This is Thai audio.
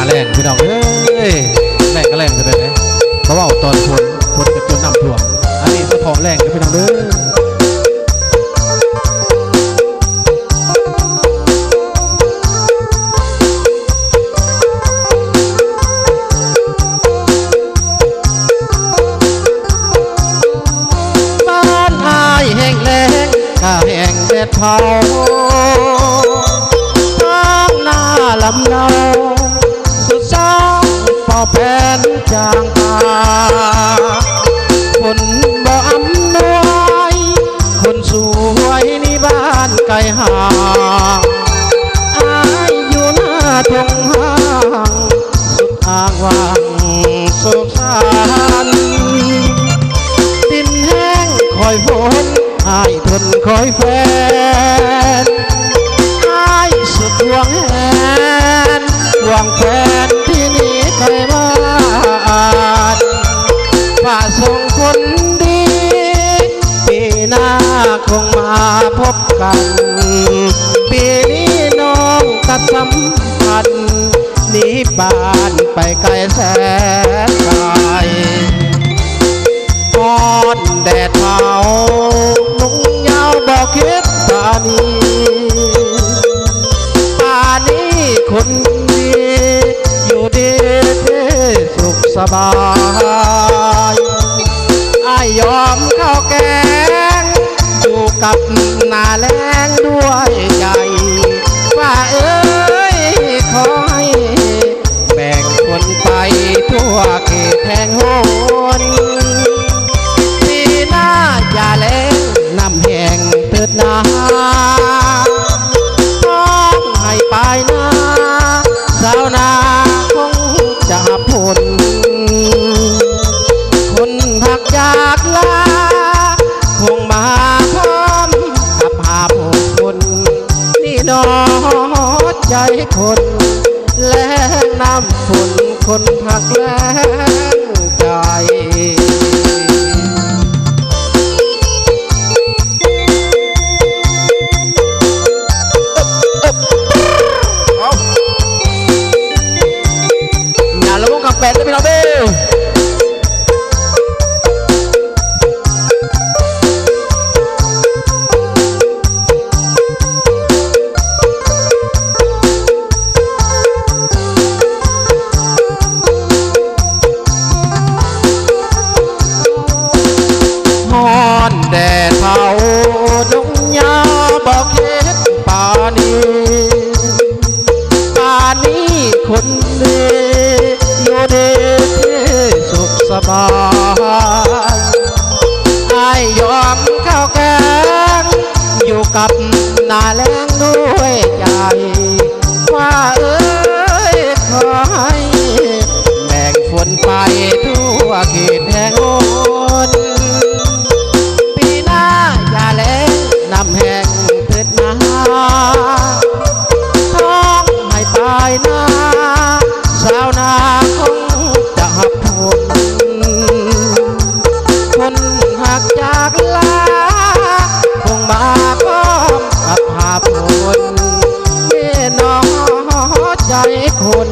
แรงพี่น้องเอ้ยแรงก็แรงกันเลยนะเพราะว่าตอนฝนกับจนน้ำท่วมอันนี้สะท้อนแรงกันพี่น้องเด้อบ้านอายแห้งแล้งกาแห้งแดดเผาลำเนาสุดสองพอแผ่นจางตาคนบ่อำนวยคนสวยนี่บ้านไกลห่างอายอยู่หน้าทงห้างสุดอ้างว่างโศกสารดินแห้งคอยฝนอายทนคอยแฟนอายสุดห่วงแหนห่วงแฟนที่นี่เคยมาฝ่าส่งคนดีปีหน้าคงมาพบกันปีนี้น้องตัดสัมพันธ์หนีบ้านไปไกลแสนไกลร้อนแดดเผานุ่งยาวบอกคิดตานี้คนดีอยู่ดีสุขสบายอายยอมเข้าแกงอยู่กับหน้าแรงด้วยใจว่าเอ้ยขอให้แบ่งคนไปทั่วเขตแห่งหนปีหน้าอย่าแล้งน้ำแห้งเถิดนาไปนาสาวนาคงจะผลคนหักจากลาคงมาพร้อมกับหาผู้คนนี่นอใจคนแลงน้ำฝนคนหักแลงใจแปดพี่น้องเด้อฮอนแดดเผาดงยาบอกเฮ็ดป่านี้คนดีอยู่ดีสุขสบายอายยอมเข้าแกงอยู่กับหน้าแรงด้วยใจว่าเอ้ยขอให้แบ่งฝนไปทั่วเขตแห่งหนปีหน้าอย่าแล้งน้ำแห้งเถิดนาท้องให้ตายนาสาวนาคงจะหับคนหักจากลาคงมาพร้อมกับหาผลเมื่อน้องใจคน